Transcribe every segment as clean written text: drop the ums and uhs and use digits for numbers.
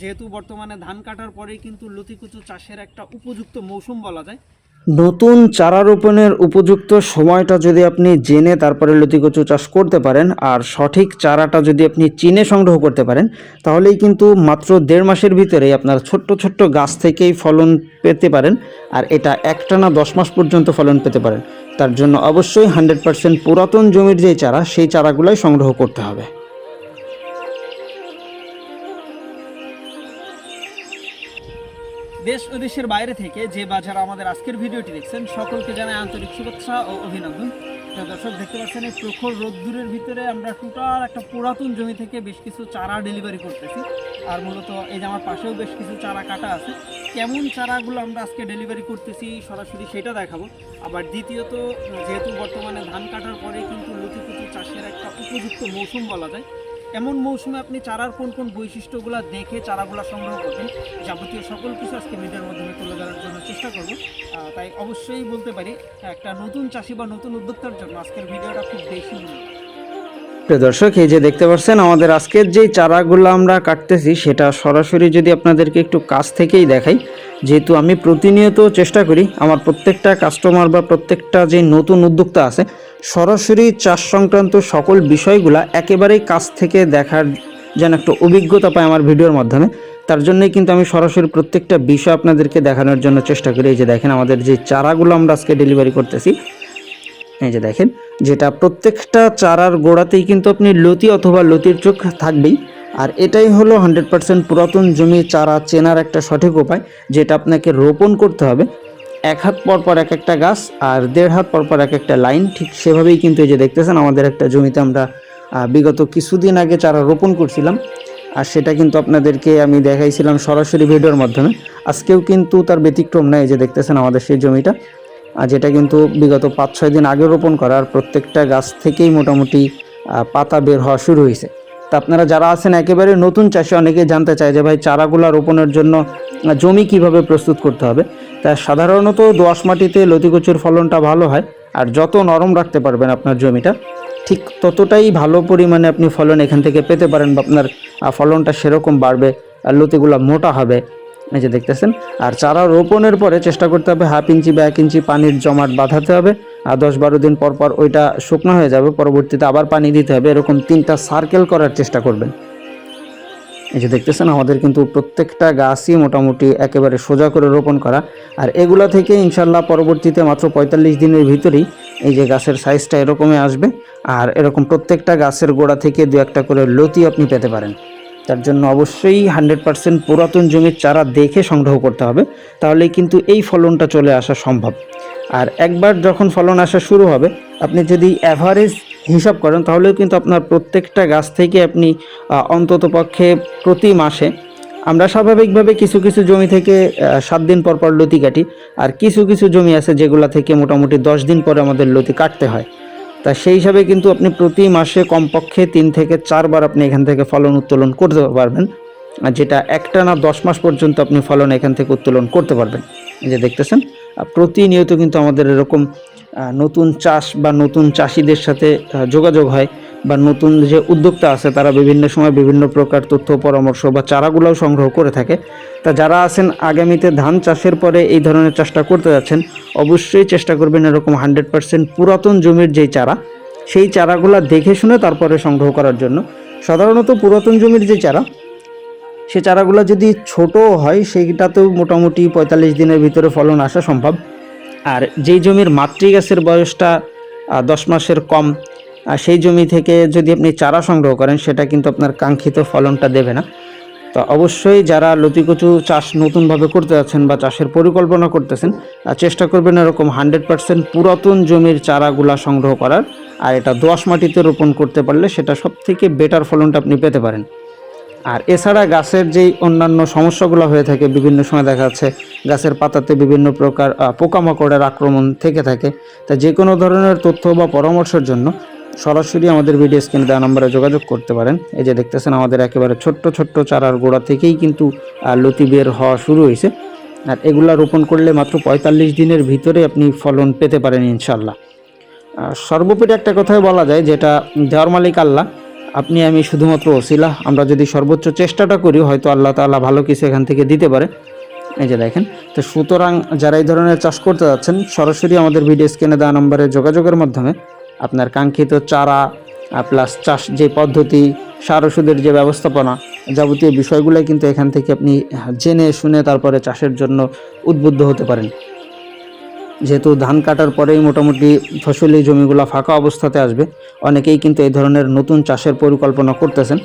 যেহেতু বর্তমানে ধান কাটার পরেই কিন্তু লতিকুচু চাষের একটা উপযুক্ত মৌসুম বলা যায়। নতুন চারা রোপণের উপযুক্ত সময়টা যদি আপনি জেনে তারপরে লতিকচু চাষ করতে পারেন আর সঠিক চারাটা যদি আপনি চিনে সংগ্রহ করতে পারেন, তাহলেই কিন্তু মাত্র 1.5 মাসের ভিতরেই আপনার ছোট্ট ছোট্ট গাছ থেকেই ফলন পেতে পারেন। আর এটা একটানা 10 মাস পর্যন্ত ফলন পেতে পারেন। তার জন্য অবশ্যই 100% পুরাতন জমির যে চারা, সেই চারাগুলাই সংগ্রহ করতে হবে। দেশ ও দেশের বাইরে থেকে যে বা যারা আমাদের আজকের ভিডিওটি দেখছেন সকলকে জানাই আন্তরিক শুভেচ্ছা ও অভিনন্দন। দর্শক দেখতে পাচ্ছেন এই প্রখর রোদ্দুরের ভিতরে আমরা টোটাল একটা পুরাতন জমি থেকে বেশ কিছু চারা ডেলিভারি করতেছি। আর মূলত এই যে আমার পাশেও বেশ কিছু চারা কাটা আছে, কেমন চারাগুলো আমরা আজকে ডেলিভারি করতেছি সরাসরি সেটা দেখাবো। আবার দ্বিতীয়ত, যেহেতু বর্তমানে ধান কাটার পরে কিন্তু লতিকুচু চাষের একটা উপযুক্ত মৌসুম বলা যায়, এমন মৌসুমে আপনি চারার কোন কোন বৈশিষ্ট্যগুলো দেখে চারাগুলো সংগ্রহ করবেন, যাবতীয় সকল কিছু আজকে ভিডিওর মাধ্যমে তুলে ধরার জন্য চেষ্টা করব। তাই অবশ্যই বলতে পারি একটা নতুন চাষি বা নতুন উদ্যোক্তার জন্য আজকের ভিডিওটা খুব বেশি মূল্যবান। প্রিয় দর্শক, এই যে দেখতে পাচ্ছেন আমাদের আজকের যে চারাগুলো আমরা কাটতেছি সেটা সরাসরি যদি আপনাদেরকে একটু কাছ থেকেই দেখাই, যেহেতু আমি প্রতিনিয়ত চেষ্টা করি আমার প্রত্যেকটা কাস্টমার বা প্রত্যেকটা যে নতুন উদ্যোক্তা আছে সরাসরি চাষ সংক্রান্ত সকল বিষয়গুলা একেবারেই কাছ থেকে দেখার যেন একটা অভিজ্ঞতা পায় আমার ভিডিওর মাধ্যমে। তার জন্যই কিন্তু আমি সরাসরি প্রত্যেকটা বিষয় আপনাদেরকে দেখানোর জন্য চেষ্টা করি। এই যে দেখেন আমাদের যে চারাগুলো আমরা আজকে ডেলিভারি করতেছি, এই যে দেখেন, যেটা প্রত্যেকটা চারার গোড়াতেই কিন্তু আপনি লতি অথবা লতির চোখ থাকবেই। আর এটাই হলো 100% পুরাতন জমি চারা চেনার একটা সঠিক উপায়, যেটা আপনাকে রোপণ করতে হবে 1 হাত পর পর এক একটা গাছ আর 1.5 হাত পর পর এক একটা লাইন। ঠিক সেভাবেই কিন্তু এই যে দেখতেছেন আমাদের একটা জমিতে আমরা বিগত কিছুদিন আগে চারা রোপণ করছিলাম, আর সেটা কিন্তু আপনাদেরকে আমি দেখাইছিলাম সরাসরি ভিডিওর মাধ্যমে। আজকেও কিন্তু তার ব্যতিক্রম নাই। এই যে দেখতেছেন আমাদের সেই জমিটা, আর যেটা কিন্তু বিগত 5-6 দিন আগে রোপণ করার, প্রত্যেকটা গাছ থেকেই মোটামুটি পাতা বের হওয়া শুরু হয়েছে। তা আপনারা যারা আছেন একেবারে নতুন চাষি, অনেকে জানতে চায় যে ভাই চারাগুলা রোপণের জন্য জমি কিভাবে প্রস্তুত করতে হবে। তা সাধারণত দোআঁশ মাটিতে লতিকচুর ফলনটা ভালো হয়, আর যত নরম রাখতে পারবেন আপনার জমিটা ঠিক ততটাই ভালো পরিমাণে আপনি ফলন এখান থেকে পেতে পারেন, বা আপনার ফলনটা সেরকম বাড়বে আর লতিগুলা মোটা হবে। এই যে দেখতেছেন। আর চারা রোপণের পরে চেষ্টা করতে হবে 1/2 ইঞ্চি বা 1 ইঞ্চি পানির জমাট বাঁধাতে হবে। আর 10-12 দিন পর পর ওইটা শুকনো হয়ে যাবে, পরবর্তীতে আবার পানি দিতে হবে। এরকম 3টা সার্কেল করার চেষ্টা করবেন। এই যে দেখতেছেন আমাদের কিন্তু প্রত্যেকটা গাছই মোটামুটি একেবারে সোজা করে রোপণ করা। আর এগুলা থেকে ইনশাল্লাহ পরবর্তীতে মাত্র 45 দিনের ভিতরেই এই যে গাছের সাইজটা এরকমই আসবে। আর এরকম প্রত্যেকটা গাছের গোড়া থেকে 2-1টা করে লতি আপনি পেতে পারেন। তার জন্য অবশ্যই 100% পুরাতন জমির চারা দেখে সংগ্রহ করতে হবে, তাহলেই কিন্তু এই ফলনটা চলে আসা সম্ভব। আর একবার যখন ফলন আসা শুরু হবে, আপনি যদি অ্যাভারেজ হিসাব করেন তাহলেও কিন্তু আপনার প্রত্যেকটা গাছ থেকে আপনি অন্ততপক্ষে প্রতি মাসে, আমরা স্বাভাবিকভাবে কিছু কিছু জমি থেকে 7 দিন পর পর লতি কাটি, আর কিছু কিছু জমি আছে যেগুলা থেকে মোটামুটি 10 দিন পরে আমাদের লতি কাটতে হয়। তা সেই হিসাবে কিন্তু আপনি প্রতি মাসে কমপক্ষে 3 থেকে 4 বার আপনি এখান থেকে ফলন উত্তোলন করতে পারবেন, আর যেটা একটানা 10 মাস পর্যন্ত আপনি ফলন এখান থেকে উত্তোলন করতে পারবেন। এই যে দেখতেছেন প্রতিনিয়ত কিন্তু আমাদের এরকম নতুন চাষ বা নতুন চাষিদের সাথে যোগাযোগ হয়, বা নতুন যে উদ্যোক্তা আছে তারা বিভিন্ন সময় বিভিন্ন প্রকার তথ্য পরামর্শ বা চারাগুলোও সংগ্রহ করে থাকে। তা যারা আছেন আগামীতে ধান চাষের পরে এই ধরনের চাষটা করতে যাচ্ছেন, অবশ্যই চেষ্টা করবেন এরকম 100% পুরাতন জমির যেই চারা, সেই চারাগুলো দেখে শুনে তারপরে সংগ্রহ করার জন্য। সাধারণত পুরাতন জমির যে চারা, সে চারাগুলো যদি ছোট হয় সেইটাতেও মোটামুটি 45 দিনের ভিতরে ফলন আসা সম্ভব। আর যেই জমির মাতৃগাছের বয়সটা 10 মাসের কম, সেই জমি থেকে যদি আপনি চারা সংগ্রহ করেন সেটা কিন্তু আপনার কাঙ্ক্ষিত ফলনটা দেবে না। তো অবশ্যই যারা লতিকচু চাষ নতুনভাবে করতে যাচ্ছেন বা চাষের পরিকল্পনা করতেছেন, চেষ্টা করবেন এরকম 100% পুরাতন জমির চারাগুলা সংগ্রহ করার। আর এটা দোআঁশ মাটিতে রোপণ করতে পারলে সেটা সবথেকে বেটার ফলনটা আপনি পেতে পারেন। আর এছাড়া গাছের যেই অন্যান্য সমস্যাগুলো হয়ে থাকে, বিভিন্ন সময় দেখা যাচ্ছে গাছের পাতাতে বিভিন্ন প্রকার পোকামাকড়ের আক্রমণ থেকে থাকে। তা যে কোনো ধরনের তথ্য বা পরামর্শের জন্য সরাসরি আমাদের ভিডিও স্ক্রিনে দেওয়া নম্বরে যোগাযোগ করতে পারেন। এই যে দেখতেছেন আমাদের একেবারে ছোট্ট ছোট্ট চারার গোড়া থেকেই কিন্তু লতি বের হওয়া শুরু হয়েছে। আর এগুলা রোপণ করলে মাত্র 45 দিনের ভিতরে আপনি ফলন পেতে পারেন ইনশাল্লাহ। সর্বোপরি একটা কথাই বলা যায়, যেটা দেওয়ার মালিক আল্লাহ। আপনি আমি শুধুমাত্র ওসিলা। আমরা যদি সর্বোচ্চ চেষ্টাটা করি হয়তো আল্লাহ তাআলা ভালো কিছু এখান থেকে দিতে পারে। এই যে দেখেন, তো সুতরাং যারা এই ধরনের চাষ করতে যাচ্ছেন সরাসরি আমাদের ভিডিও স্ক্রিনে দেওয়া নম্বরে যোগাযোগের মাধ্যমে আপনার কাঙ্ক্ষিত চারা প্লাস চাষ যে পদ্ধতি, সার ওষুধের যে ব্যবস্থাপনা, যাবতীয় বিষয়গুলো কিন্তু এখান থেকে আপনি জেনে শুনে তারপরে চাষের জন্য উদ্বুদ্ধ হতে পারেন। যেহেতু ধান কাটার পরেই মোটামুটি ফসলি জমিগুলো ফাঁকা অবস্থাতে আসবে, অনেকেই কিন্তু এই ধরনের নতুন চাষের পরিকল্পনা করতেছেন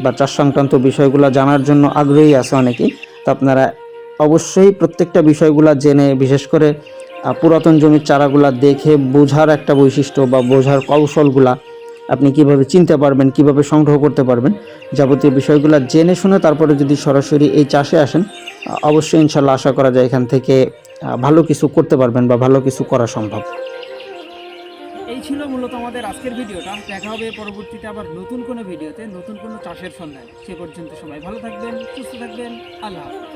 বা চাষ সংক্রান্ত বিষয়গুলো জানার জন্য আগ্রহী আছে অনেকেই। তো আপনারা অবশ্যই প্রত্যেকটা বিষয়গুলো জেনে, বিশেষ করে পুরাতন জমির চারাগুলা দেখে বোঝার একটা বৈশিষ্ট্য বা বোঝার কৌশলগুলা আপনি কিভাবে চিনতে পারবেন, কিভাবে সংগ্রহ করতে পারবেন, যাবতীয় বিষয়গুলো জেনে শুনে তারপরে যদি সরাসরি এই চাষে আসেন অবশ্যই ইনশাল্লাহ আশা করা যায় এখান থেকে ভালো কিছু করতে পারবেন বা ভালো কিছু করা সম্ভব। এই ছিল মূলত আমাদের আজকের ভিডিওটা। দেখা হবে পরবর্তীতে আবার নতুন কোনো ভিডিওতে, নতুন কোনো চাষের সন্ধান। সে পর্যন্ত সবাই ভালো থাকবেন, সুস্থ থাকবেন। আল্লাহ হাফেজ।